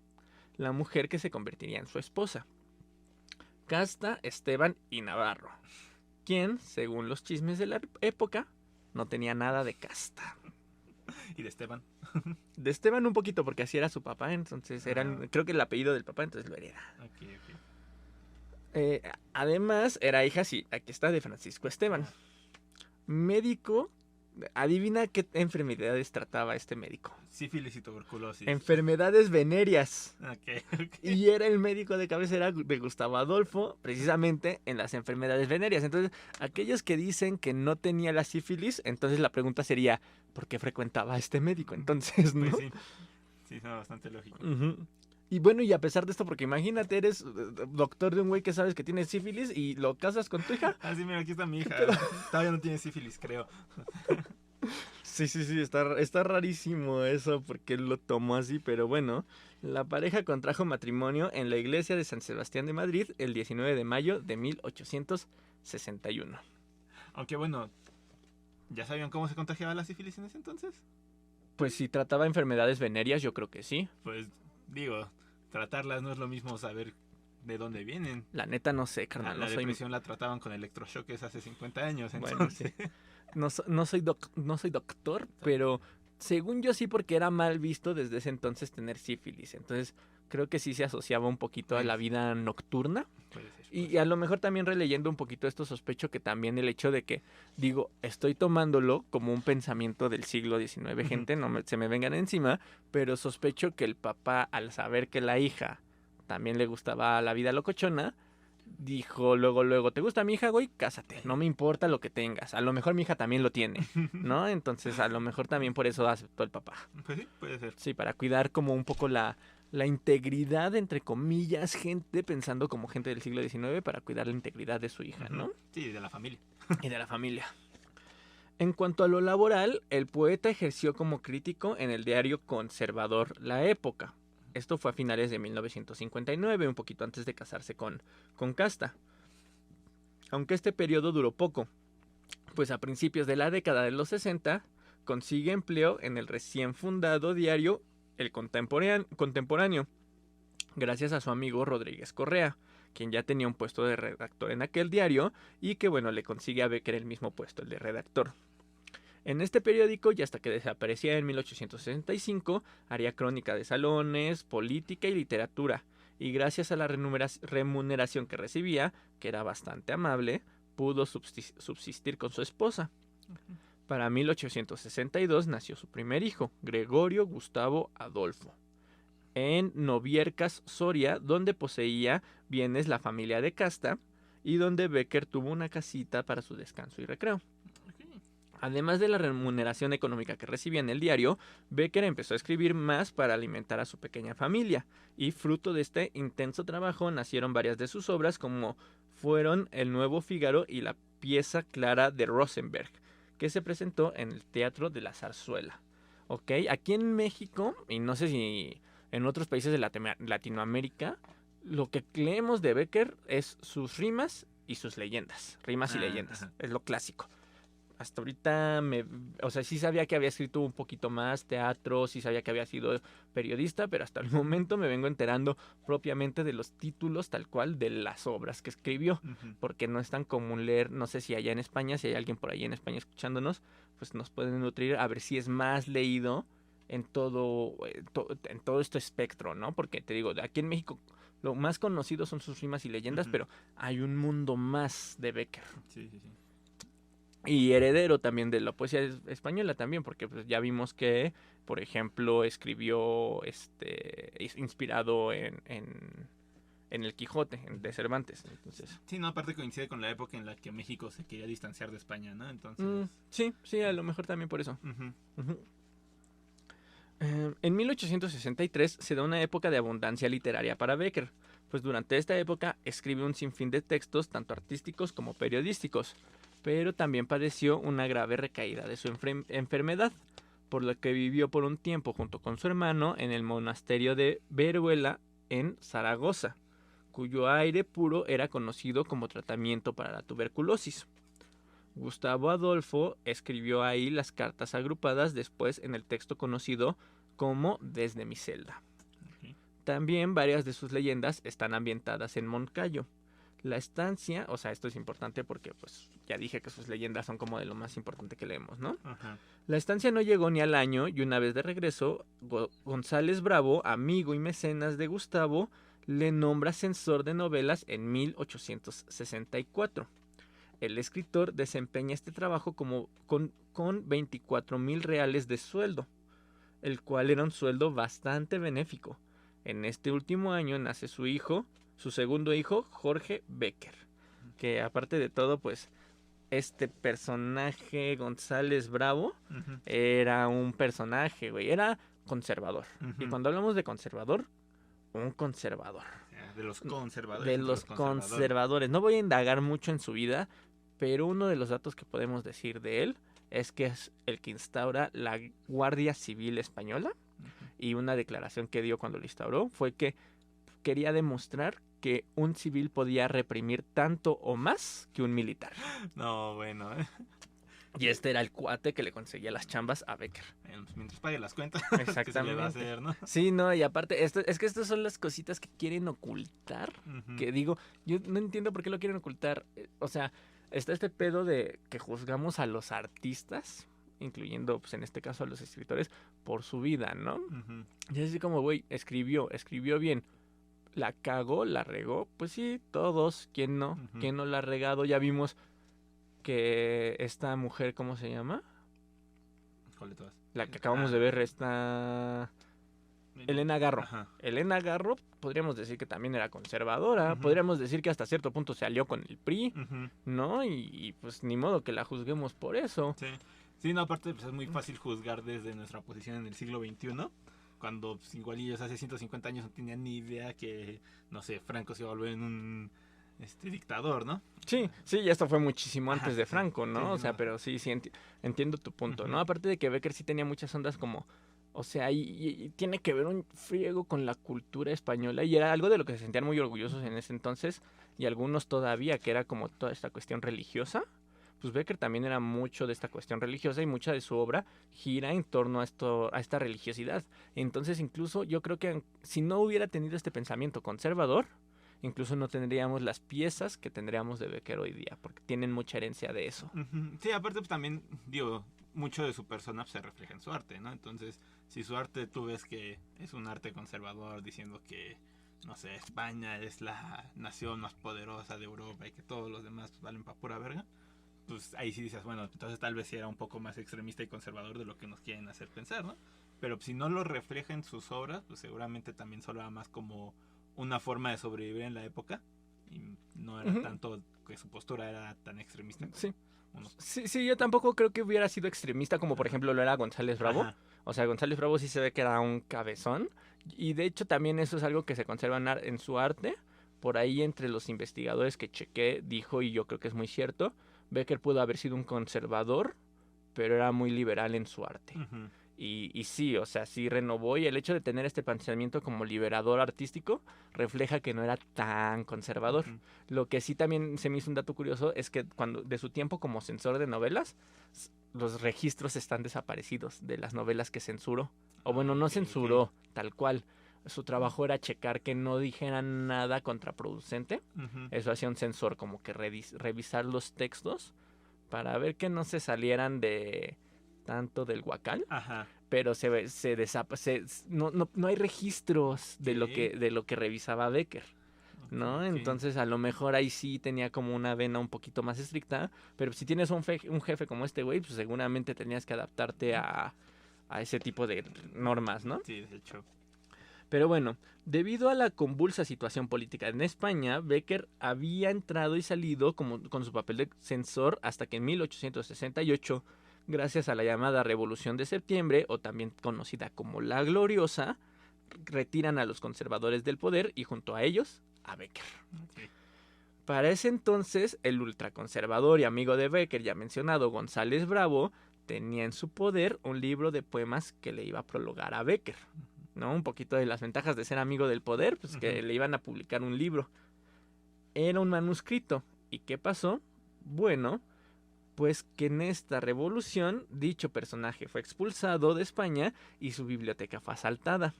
la mujer que se convertiría en su esposa, Casta Esteban y Navarro, quien, según los chismes de la época, no tenía nada de casta. Y de Esteban. De Esteban un poquito, porque así era su papá, entonces Ah, creo que el apellido del papá, entonces lo hereda. ok, ok. Además, era hija, sí, aquí está, de Francisco Esteban, médico. Adivina qué enfermedades trataba este médico. Sífilis y tuberculosis. Enfermedades venéreas. Ok, ok. Y era el médico de cabecera de Gustavo Adolfo, precisamente en las enfermedades venéreas. Entonces, aquellos que dicen que no tenía la sífilis, entonces la pregunta sería, ¿por qué frecuentaba a este médico? Entonces, ¿no? Pues sí. Sí, suena bastante lógico. Ujú. Y bueno, y a pesar de esto, porque imagínate, eres doctor de un güey que sabes que tiene sífilis y lo casas con tu hija. Ah, sí, mira, aquí está mi hija. pedo? Todavía no tiene sífilis, creo. Sí, sí, sí, está rarísimo eso porque él lo tomó así, pero bueno, la pareja contrajo matrimonio en la iglesia de San Sebastián de Madrid el 19 de mayo de 1861. Aunque bueno, ¿ya sabían cómo se contagiaba la sífilis en ese entonces? Pues si trataba enfermedades venéreas, yo creo que sí. Pues digo, tratarlas no es lo mismo saber de dónde vienen. La neta no sé, carnal, La no soy... depresión la trataban con electrochoques hace 50 años, Bueno, entonces. sí. No soy doctor, pero según yo sí porque era mal visto desde ese entonces tener sífilis. Entonces creo que sí se asociaba un poquito a la vida nocturna. Puede ser. Y a lo mejor también releyendo un poquito esto sospecho que también el hecho de que, digo, estoy tomándolo como un pensamiento del siglo XIX, gente, se me vengan encima, pero sospecho que el papá al saber que la hija también le gustaba la vida locochona, dijo luego, ¿te gusta mi hija, güey? Cásate, no me importa lo que tengas, a lo mejor mi hija también lo tiene, ¿no? Entonces a lo mejor también por eso aceptó el papá. Pues sí, puede ser. Sí, para cuidar como un poco la integridad, entre comillas, gente, pensando como gente del siglo XIX, para cuidar la integridad de su hija, ¿no? Sí, de la familia. Y de la familia. En cuanto a lo laboral, el poeta ejerció como crítico en el diario conservador La Época. Esto fue a finales de 1959, un poquito antes de casarse con Casta. Aunque este periodo duró poco, pues a principios de la década de los 60 consigue empleo en el recién fundado diario El Contemporáneo, gracias a su amigo Rodríguez Correa, quien ya tenía un puesto de redactor en aquel diario y que, bueno, le consigue a Becker el mismo puesto, el de redactor. En este periódico, y hasta que desaparecía en 1865, haría crónica de salones, política y literatura, y gracias a la remuneración que recibía, que era bastante amable, pudo subsistir con su esposa. Para 1862 nació su primer hijo, Gregorio Gustavo Adolfo, en Noviercas, Soria, donde poseía bienes la familia de Casta y donde Becker tuvo una casita para su descanso y recreo. Además de la remuneración económica que recibía en el diario, Becker empezó a escribir más para alimentar a su pequeña familia, y fruto de este intenso trabajo nacieron varias de sus obras, como fueron El Nuevo Fígaro y la pieza Clara de Rosenberg, que se presentó en el Teatro de la Zarzuela. Ok, aquí en México, y no sé si en otros países de Latinoamérica, lo que leemos de Becker es sus rimas y sus leyendas. Rimas y leyendas, es lo clásico. Hasta ahorita, o sea, sí sabía que había escrito un poquito más teatro, sí sabía que había sido periodista, pero hasta el momento me vengo enterando propiamente de los títulos tal cual de las obras que escribió, porque no es tan común leer, no sé si allá en España, si hay alguien por ahí en España escuchándonos, pues nos pueden nutrir a ver si es más leído en todo este espectro, ¿no? Porque te digo, aquí en México lo más conocido son sus rimas y leyendas, pero hay un mundo más de Becker. Sí, sí, sí. Y heredero también de la poesía española también, porque pues ya vimos que, por ejemplo, escribió inspirado en el Quijote, de Cervantes. Entonces, sí, no, aparte coincide con la época en la que México se quería distanciar de España, ¿no? Entonces... sí, a lo mejor también por eso. En 1863 se da una época de abundancia literaria para Becker, pues durante esta época escribe un sinfín de textos, tanto artísticos como periodísticos, pero también padeció una grave recaída de su enfermedad, por lo que vivió por un tiempo junto con su hermano en el monasterio de Veruela en Zaragoza, cuyo aire puro era conocido como tratamiento para la tuberculosis. Gustavo Adolfo escribió ahí las cartas agrupadas después en el texto conocido como Desde mi celda. También varias de sus leyendas están ambientadas en Moncayo. La estancia, o sea, esto es importante porque pues ya dije que sus leyendas son como de lo más importante que leemos, ¿no? La estancia no llegó ni al año y una vez de regreso, González Bravo, amigo y mecenas de Gustavo, le nombra censor de novelas en 1864. El escritor desempeña este trabajo con 24,000 reales de sueldo, el cual era un sueldo bastante benéfico. En este último año nace su segundo hijo, Jorge Becker, que aparte de todo, pues, este personaje González Bravo era un personaje, güey, era conservador. Y cuando hablamos de conservador, un conservador. De los conservadores. De los conservadores. No voy a indagar mucho en su vida, pero uno de los datos que podemos decir de él es que es el que instaura la Guardia Civil Española. Y una declaración que dio cuando lo instauró fue que quería demostrar que un civil podía reprimir tanto o más que un militar. No, bueno, Y este era el cuate que le conseguía las chambas a Becker. Mientras pague las cuentas. Exactamente. ¿Qué se le va a hacer, no? Sí, no, y aparte, es que estas son las cositas que quieren ocultar. Que digo, yo no entiendo por qué lo quieren ocultar. O sea, está este pedo de que juzgamos a los artistas, incluyendo, pues en este caso a los escritores, por su vida, ¿no? Y es así como, güey, escribió bien. La cagó, la regó, pues sí, todos, ¿quién no? ¿Quién no la ha regado? Ya vimos que esta mujer, ¿cómo se llama? ¿Cuál de todas? La que acabamos de ver, Elena Garro. Elena Garro, podríamos decir que también era conservadora, podríamos decir que hasta cierto punto se alió con el PRI, ¿no? Y pues ni modo que la juzguemos por eso. Sí, no, aparte pues, es muy fácil juzgar desde nuestra posición en el siglo XXI, cuando pues, igual ellos hace 150 años no tenían ni idea que, no sé, Franco se iba a volver en un dictador, ¿no? Sí, y esto fue muchísimo antes de Franco, ¿no? O sea, pero sí, entiendo tu punto, ¿no? Aparte de que Becker sí tenía muchas ondas como, o sea, y tiene que ver un friego con la cultura española, y era algo de lo que se sentían muy orgullosos en ese entonces, y algunos todavía, que era como toda esta cuestión religiosa. Pues Becker también era mucho de esta cuestión religiosa y mucha de su obra gira en torno a esta religiosidad. Entonces, incluso yo creo que si no hubiera tenido este pensamiento conservador, incluso no tendríamos las piezas que tendríamos de Becker hoy día, porque tienen mucha herencia de eso. Ujú. Sí, aparte pues también, digo, mucho de su persona se refleja en su arte, ¿no? Entonces, si su arte tú ves que es un arte conservador, diciendo que, no sé, España es la nación más poderosa de Europa y que todos los demás pues, valen pa' pura verga, pues ahí sí dices, bueno, entonces tal vez sí era un poco más extremista y conservador de lo que nos quieren hacer pensar, ¿no? Pero si no lo refleja en sus obras, pues seguramente también solo era más como una forma de sobrevivir en la época y no era Ujú. tanto que su postura era tan extremista como Sí. unos... Sí, yo tampoco creo que hubiera sido extremista como por ejemplo lo era González Bravo. Ajá. O sea, González Bravo sí se ve que era un cabezón. Y de hecho también eso es algo que se conserva en su arte. Por ahí entre los investigadores que chequé dijo, y yo creo que es muy cierto, Becker pudo haber sido un conservador, pero era muy liberal en su arte. Ujú. Y sí, o sea, sí renovó y el hecho de tener este pensamiento como liberador artístico refleja que no era tan conservador. Ujú. Lo que sí también se me hizo un dato curioso es que cuando de su tiempo como censor de novelas, los registros están desaparecidos de las novelas que censuró. O bueno, no Ok, censuró tal cual. Su trabajo era checar que no dijeran nada contraproducente. Ujú. Eso hacía un censor, como que revisar los textos para ver que no se salieran de tanto del guacal, Ajá. pero no hay registros Ok. de lo que revisaba Becker, Ok, ¿no? ok. Entonces a lo mejor ahí sí tenía como una vena un poquito más estricta, pero si tienes un jefe como este güey, pues seguramente tenías que adaptarte a ese tipo de normas, ¿no? Sí, de hecho. Pero bueno, debido a la convulsa situación política en España, Becker había entrado y salido con su papel de censor hasta que en 1868, gracias a la llamada Revolución de Septiembre, o también conocida como la Gloriosa, retiran a los conservadores del poder y junto a ellos a Becker. Ok. Para ese entonces, el ultraconservador y amigo de Becker, ya mencionado González Bravo, tenía en su poder un libro de poemas que le iba a prologar a Becker. ¿No? Un poquito de las ventajas de ser amigo del poder, pues que Ujú. le iban a publicar un libro. Era un manuscrito. ¿Y qué pasó? Bueno, pues que en esta revolución dicho personaje fue expulsado de España y su biblioteca fue asaltada,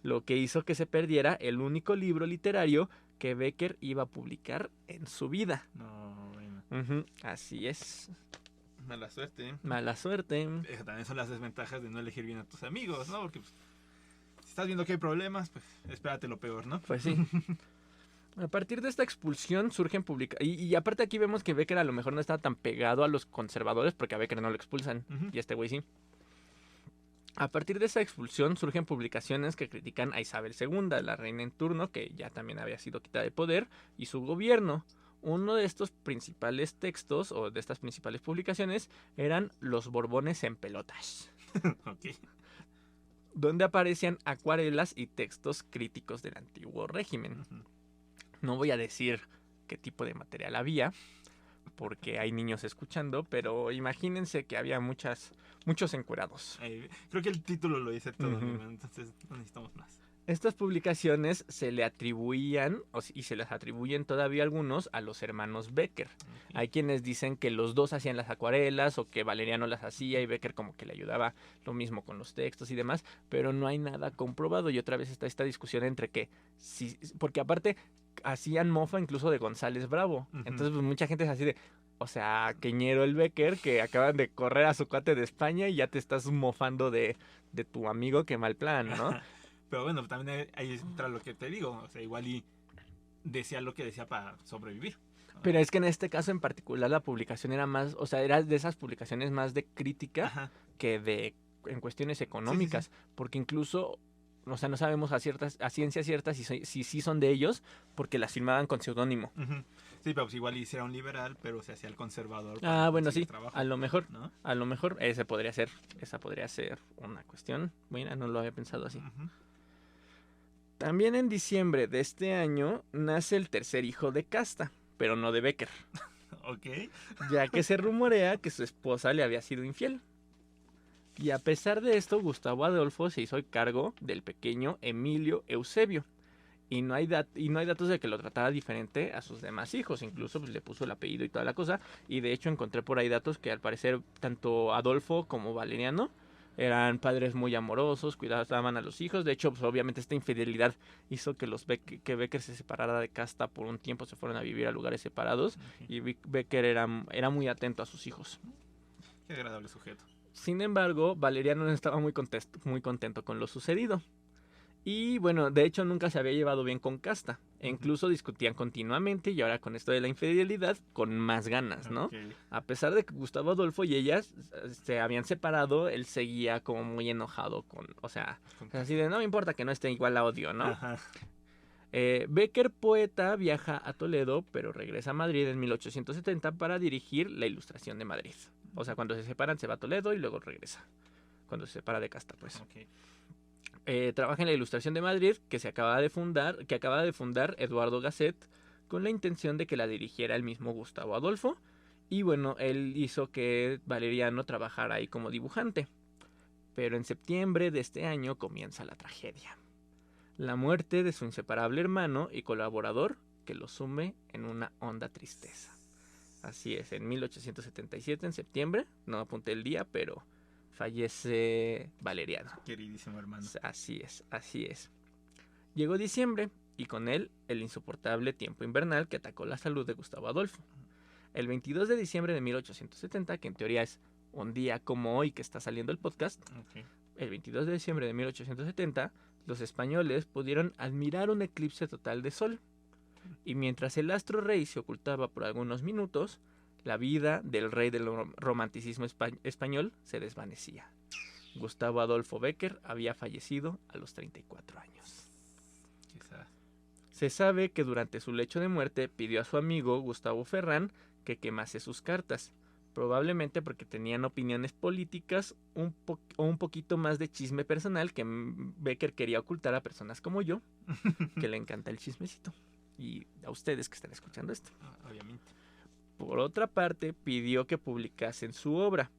lo que hizo que se perdiera el único libro literario que Becker iba a publicar en su vida. No, bueno. Así es. Mala suerte. Mala suerte. También son las desventajas de no elegir bien a tus amigos, ¿no? Porque pues, si estás viendo que hay problemas, pues espérate lo peor, ¿no? Pues sí. A partir de esta expulsión surgen publicaciones. Y aparte aquí vemos que Becker a lo mejor no está tan pegado a los conservadores porque a Becker no lo expulsan. Ujú. Y a este güey sí. A partir de esa expulsión surgen publicaciones que critican a Isabel II, la reina en turno, que ya también había sido quitada de poder, y su gobierno. Uno de estos principales textos, o de estas principales publicaciones, eran Los Borbones en pelotas, Ok. donde aparecían acuarelas y textos críticos del antiguo régimen. Ujú. No voy a decir qué tipo de material había, porque hay niños escuchando, pero imagínense que había muchos encuerados. Creo que el título lo dice todo, mi Ujú. hermano, entonces no necesitamos más. Estas publicaciones se le atribuían, y se les atribuyen todavía algunos, a los hermanos Becker. Ok. Hay quienes dicen que los dos hacían las acuarelas o que Valeriano las hacía y Becker como que le ayudaba lo mismo con los textos y demás, pero no hay nada comprobado. Y otra vez está esta discusión entre que, sí, porque aparte hacían mofa incluso de González Bravo. Ujú. Entonces pues mucha gente es así de, o sea, queñero el Becker que acaban de correr a su cuate de España y ya te estás mofando de tu amigo, qué mal plan, ¿no? Pero bueno, también ahí entra lo que te digo, o sea, igual y decía lo que decía para sobrevivir. Pero es que en este caso en particular la publicación era más, o sea, era de esas publicaciones más de crítica Ajá. que de en cuestiones Sí, sí, económicas, porque incluso, o sea, no sabemos a ciencia cierta si sí son de ellos, porque las firmaban con seudónimo. Ujú. Sí, pero pues igual hiciera un liberal, pero se hacía el conservador Ah, para bueno, conseguir sí, trabajo, a ¿no? lo mejor, esa podría ser una cuestión. Mira, no lo había pensado así. Ujú. También en diciembre de este año nace el tercer hijo de Casta, pero no de Becker, Ok. ya que se rumorea que su esposa le había sido infiel. Y a pesar de esto, Gustavo Adolfo se hizo cargo del pequeño Emilio Eusebio. Y no hay datos de que lo tratara diferente a sus demás hijos. Incluso pues, le puso el apellido y toda la cosa. Y de hecho encontré por ahí datos que al parecer tanto Adolfo como Valeriano Eran padres muy amorosos, cuidaban a los hijos. De hecho, pues, obviamente esta infidelidad hizo que que Becker se separara de Casta por un tiempo, se fueron a vivir a lugares separados. Ok. Y Becker era muy atento a sus hijos. Qué agradable sujeto. Sin embargo, Valeriano no estaba muy contento con lo sucedido. Y bueno, de hecho nunca se había llevado bien con Casta. E incluso discutían continuamente y ahora con esto de la infidelidad con más ganas, ¿no? Ok. A pesar de que Gustavo Adolfo y ellas se habían separado, él seguía como muy enojado o sea, así de no me importa que no esté igual a odio, ¿no? Ajá. Becker, poeta, viaja a Toledo, pero regresa a Madrid en 1870 para dirigir la Ilustración de Madrid. O sea, cuando se separan se va a Toledo y luego regresa. Cuando se separa de Casta, pues. Ok. Trabaja en la Ilustración de Madrid, que acaba de fundar Eduardo Gasset, con la intención de que la dirigiera el mismo Gustavo Adolfo. Y bueno, él hizo que Valeriano trabajara ahí como dibujante. Pero en septiembre de este año comienza la tragedia. La muerte de su inseparable hermano y colaborador, que lo sume en una honda tristeza. Así es, en 1877, en septiembre, no apunté el día, pero fallece Valeriano. Queridísimo hermano. Así es, así es. Llegó diciembre y con él el insoportable tiempo invernal que atacó la salud de Gustavo Adolfo. El 22 de diciembre de 1870, que en teoría es un día como hoy que está saliendo el podcast, Ok. el 22 de diciembre de 1870, los españoles pudieron admirar un eclipse total de sol. Y mientras el astro rey se ocultaba por algunos minutos, la vida del rey del romanticismo español se desvanecía. Gustavo Adolfo Becker había fallecido a los 34 años. Quizás. Se sabe que durante su lecho de muerte pidió a su amigo Gustavo Ferrán que quemase sus cartas, probablemente porque tenían opiniones políticas o un poquito más de chisme personal que Becker quería ocultar a personas como yo, que le encanta el chismecito, y a ustedes que están escuchando esto. Obviamente. Por otra parte, pidió que publicasen su obra.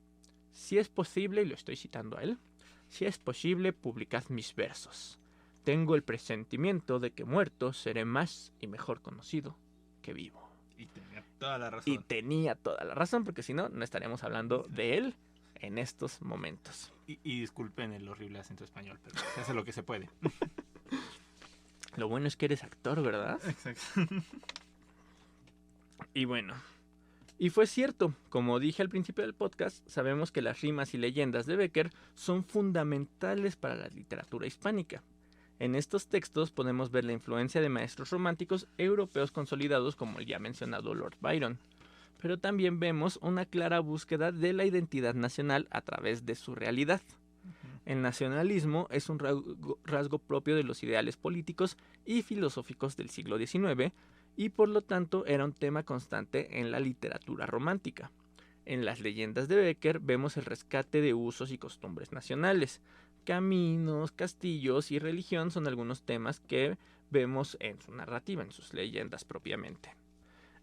Si es posible, y lo estoy citando a él, si es posible, publicad mis versos. Tengo el presentimiento de que muerto seré más y mejor conocido que vivo. Y tenía toda la razón. Y tenía toda la razón, porque si no, no estaríamos hablando de él en estos momentos. Y disculpen el horrible acento español, pero se hace lo que se puede. Lo bueno es que eres actor, ¿verdad? Exacto. Y bueno, y fue cierto, como dije al principio del podcast, sabemos que las rimas y leyendas de Becker son fundamentales para la literatura hispánica. En estos textos podemos ver la influencia de maestros románticos europeos consolidados como el ya mencionado Lord Byron. Pero también vemos una clara búsqueda de la identidad nacional a través de su realidad. El nacionalismo es un rasgo propio de los ideales políticos y filosóficos del siglo XIX y por lo tanto era un tema constante en la literatura romántica. En las leyendas de Becker vemos el rescate de usos y costumbres nacionales. Caminos, castillos y religión son algunos temas que vemos en su narrativa, en sus leyendas propiamente.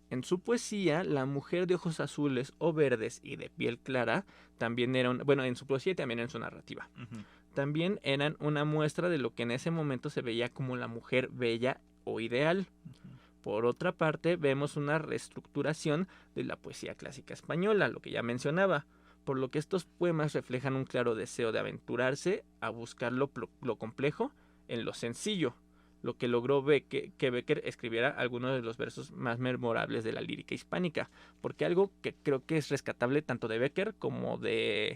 En su poesía, la mujer de ojos azules o verdes y de piel clara también era en su poesía y también en su narrativa. También eran una muestra de lo que en ese momento se veía como la mujer bella o ideal. Por otra parte, vemos una reestructuración de la poesía clásica española, lo que ya mencionaba, por lo que estos poemas reflejan un claro deseo de aventurarse a buscar lo complejo en lo sencillo, lo que logró que Becker escribiera algunos de los versos más memorables de la lírica hispánica, porque algo que creo que es rescatable tanto de Becker como de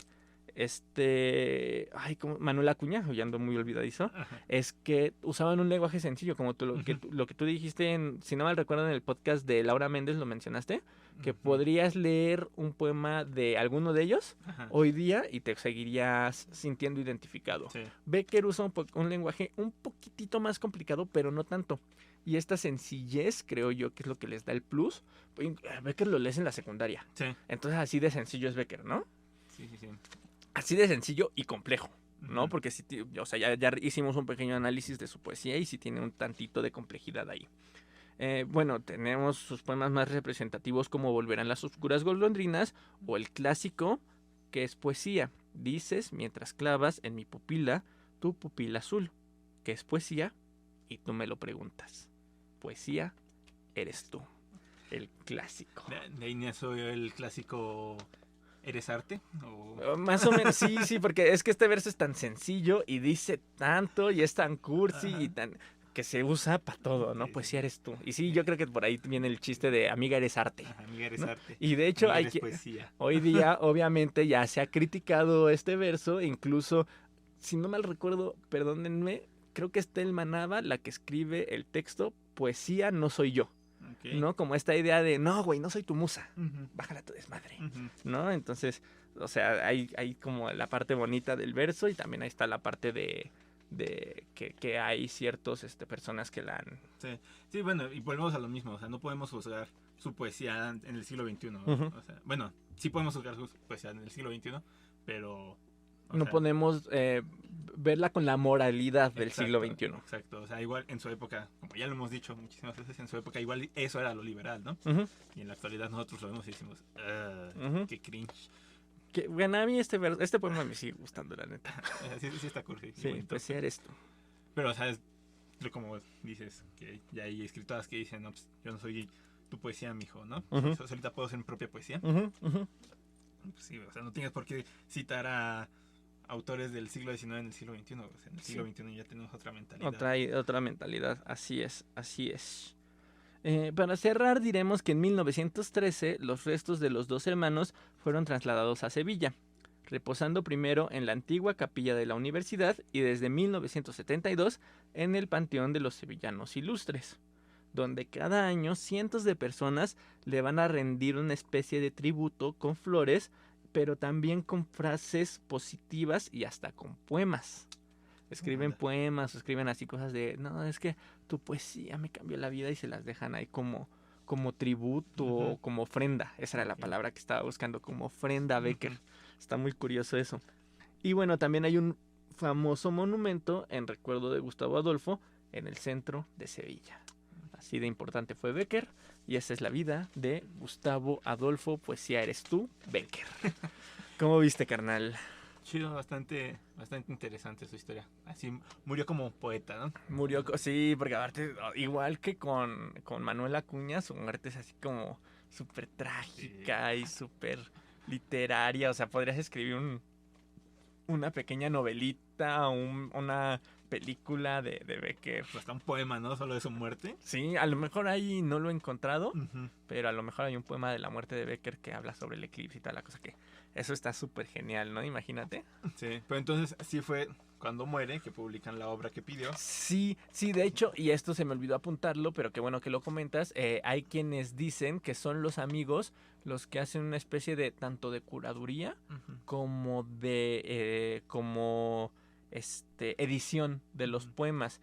Manuel Acuña, ya ando muy olvidadizo, Ajá. es que usaban un lenguaje sencillo, como lo que tú dijiste, si no mal recuerdo en el podcast de Laura Méndez lo mencionaste, que podrías leer un poema de alguno de ellos hoy día y te seguirías sintiendo identificado. Sí. Becker usa un lenguaje un poquitito más complicado, pero no tanto. Y esta sencillez, creo yo, que es lo que les da el plus. Becker lo lees en la secundaria. Sí. Entonces así de sencillo es Becker, ¿no? Sí. Así de sencillo y complejo, ¿no? Porque ya hicimos un pequeño análisis de su poesía y sí tiene un tantito de complejidad ahí. Tenemos sus poemas más representativos como Volverán las oscuras golondrinas o el clásico que es poesía. Dices mientras clavas en mi pupila tu pupila azul, que es poesía y tú me lo preguntas. Poesía eres tú. El clásico. De ahí nació el clásico ¿Eres arte? O... Más o menos, sí, sí, porque es que este verso es tan sencillo y dice tanto y es tan cursi Ajá. y tan que se usa para todo, ¿no? Sí, Pues sí, sí sí. eres tú. Y sí, yo creo que por ahí viene el chiste de amiga eres arte, Ajá, amiga, eres ¿no? arte. Y de hecho Amiga, hay eres que poesía. hoy día obviamente ya se ha criticado este verso, incluso si no mal recuerdo, perdónenme, creo que es Telma Nava la que escribe el texto Poesía no soy yo, Ok. ¿no? Como esta idea de, no, güey, no soy tu musa, Ujú, bájala tu desmadre, ujú. ¿no? Entonces, o sea, hay como la parte bonita del verso y también ahí está la parte de que hay ciertos personas que la han... Sí. Sí, bueno, y volvemos a lo mismo. O sea, no podemos juzgar su poesía en el siglo XXI. Ujú. O sea, bueno, sí podemos juzgar su poesía en el siglo XXI, pero, o No sea, podemos verla con la moralidad del siglo exacto, XXI. exacto. O sea, igual en su época, como ya lo hemos dicho muchísimas veces, en su época igual eso era lo liberal, ¿no? Ujú, Y en la actualidad nosotros lo vemos y decimos, ujú. qué cringe. Que, bueno, a mí este poema me sigue gustando, la neta. Sí, sí está cursi y Sí, bonito. pues sí eres tú. Pero, o sea, es como dices, que ya hay escritoras que dicen, no, pues yo no soy tu poesía, mijo, ¿no? Ujú, Solita puedo hacer mi propia poesía. ujú, ujú. Pues sí, o sea, no tienes por qué citar a autores del siglo XIX en el siglo XXI. O sea, en el siglo Sí. XXI ya tenemos otra mentalidad. Otra mentalidad, así es, así es. Para cerrar, diremos que en 1913 los restos de los dos hermanos fueron trasladados a Sevilla, reposando primero en la antigua capilla de la universidad y desde 1972 en el Panteón de los Sevillanos Ilustres, donde cada año cientos de personas le van a rendir una especie de tributo con flores, pero también con frases positivas y hasta con poemas. Escriben Anda. poemas o escriben así cosas de, no, es que tu poesía me cambió la vida y se las dejan ahí como tributo Ujú. o como ofrenda. Esa era la Ok. palabra que estaba buscando, como ofrenda a Becker. Ujú. Está muy curioso eso. Y bueno, también hay un famoso monumento en recuerdo de Gustavo Adolfo en el centro de Sevilla. Así de importante fue Becker y esa es la vida de Gustavo Adolfo, poesía eres tú, Becker. ¿Cómo viste, carnal? Chido, bastante, bastante interesante su historia. Así murió como poeta, ¿no? Murió, sí, porque aparte, igual que con Manuel Acuña, su muerte es así como súper Sí. trágica y súper literaria. O sea, podrías escribir una pequeña novelita, una película de Becker. Hasta un poema, ¿no? Solo de su muerte. Sí, a lo mejor ahí no lo he encontrado, Ujú. pero a lo mejor hay un poema de la muerte de Becker que habla sobre el eclipse y toda la cosa que... Eso está súper genial, ¿no? Imagínate. Sí, pero entonces sí fue cuando muere que publican la obra que pidió. Sí, sí, de hecho, y esto se me olvidó apuntarlo, pero qué bueno que lo comentas, hay quienes dicen que son los amigos los que hacen una especie de tanto de curaduría Ujú. como de como edición de los Ujú. poemas.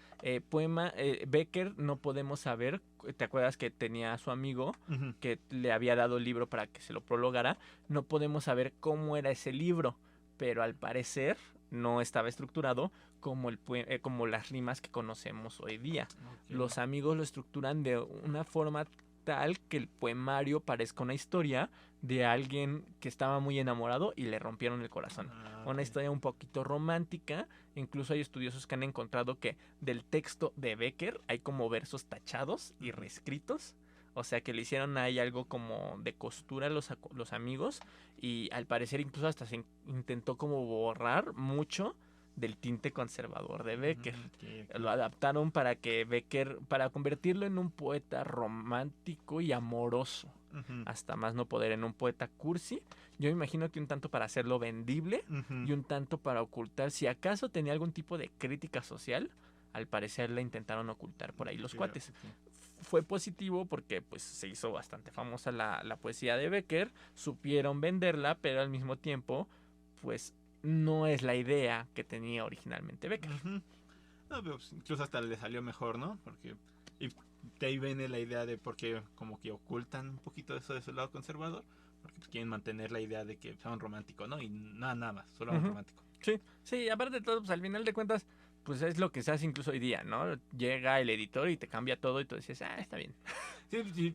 Becker no podemos saber, ¿te acuerdas que tenía a su amigo Ujú. que le había dado el libro para que se lo prologara? No podemos saber cómo era ese libro, pero al parecer no estaba estructurado como las rimas que conocemos hoy día. Ok. Los amigos lo estructuran de una forma tal que el poemario parezca una historia de alguien que estaba muy enamorado y le rompieron el corazón. Una Ok. historia un poquito romántica. Incluso hay estudiosos que han encontrado que del texto de Becker hay como versos tachados y Ujú. reescritos. O sea que le hicieron ahí algo como de costura a los amigos y al parecer incluso hasta se intentó como borrar mucho del tinte conservador de Becker. Ok, Lo ok. adaptaron para convertirlo en un poeta romántico y amoroso. Ujú. Hasta más no poder, en un poeta cursi. Yo me imagino que un tanto para hacerlo vendible Ujú. y un tanto para ocultar, si acaso tenía algún tipo de crítica social, al parecer la intentaron ocultar por ahí los Ok, cuates. ok. Fue positivo porque pues se hizo bastante famosa la poesía de Becker, supieron venderla, pero al mismo tiempo pues no es la idea que tenía originalmente Becker. Ujú. No, pero pues, incluso hasta le salió mejor, ¿no? Porque y de ahí viene la idea de por qué como que ocultan un poquito eso de su lado conservador, porque pues, quieren mantener la idea de que son romántico, ¿no? Y nada más, solo un Ujú. romántico. Sí, sí, aparte de todo, pues al final de cuentas, pues es lo que se hace incluso hoy día, ¿no? Llega el editor y te cambia todo y tú dices, ah, está bien. Sí, sí,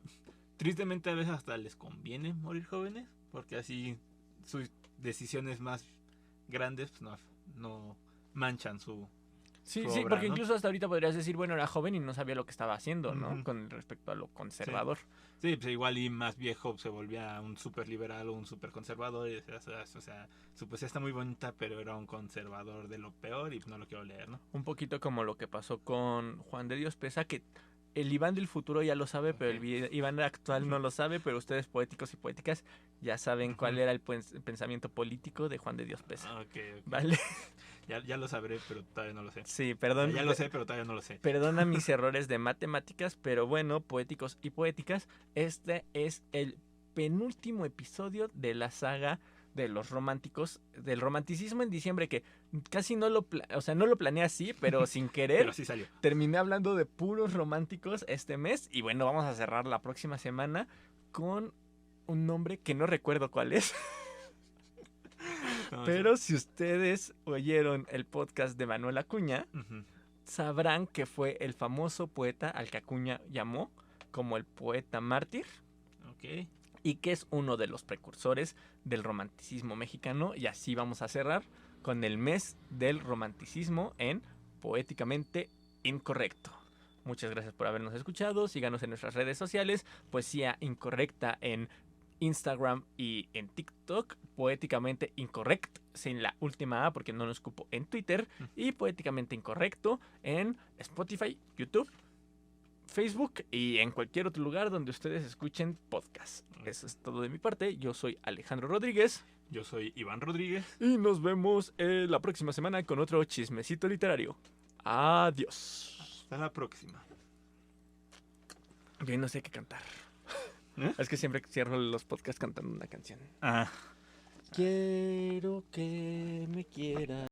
tristemente a veces hasta les conviene morir jóvenes, porque así sus decisiones más grandes pues, no manchan Sí, su sí, obra, porque ¿no? incluso hasta ahorita podrías decir, bueno, era joven y no sabía lo que estaba haciendo, ¿no? Ujú. Con respecto a lo conservador. Sí, pues igual y más viejo se volvía un súper liberal o un súper conservador. O sea, su poesía está muy bonita, pero era un conservador de lo peor y no lo quiero leer, ¿no? Un poquito como lo que pasó con Juan de Dios Pesa, que el Iván del futuro ya lo sabe, pero el Ok. Iván actual no lo sabe, pero ustedes poéticos y poéticas ya saben cuál Ujú. era el pensamiento político de Juan de Dios Pesa. Ok, ok. ¿Vale? Ya lo sabré, pero todavía no lo sé. Sí, O sea, perdón, ya lo sé, pero todavía no lo sé. perdona mis errores de matemáticas, pero bueno, poéticos y poéticas, este es el penúltimo episodio de la saga de los románticos, del romanticismo en diciembre, que casi no lo, o sea, no lo planeé así, pero sin Pero querer así salió. terminé hablando de puros románticos este mes y bueno, vamos a cerrar la próxima semana con un nombre que no recuerdo cuál es, No, pero si ustedes oyeron el podcast de Manuel Acuña, ujú. sabrán que fue el famoso poeta al que Acuña llamó como el poeta mártir Ok. y que es uno de los precursores del romanticismo mexicano. Y así vamos a cerrar con el mes del romanticismo en Poéticamente Incorrecto. Muchas gracias por habernos escuchado. Síganos en nuestras redes sociales. Poesía Incorrecta en Instagram y en TikTok. Poéticamente Incorrect, sin la última A porque no nos cupo en Twitter. Y Poéticamente Incorrecto en Spotify, YouTube, Facebook y en cualquier otro lugar donde ustedes escuchen podcast. Eso es todo de mi parte. Yo soy Alejandro Rodríguez. Yo soy Iván Rodríguez. Y nos vemos la próxima semana con otro chismecito literario. Adiós. Hasta la próxima. Yo no sé qué cantar. ¿Eh? Es que siempre cierro los podcasts cantando una canción. Ah. Quiero que me quieras.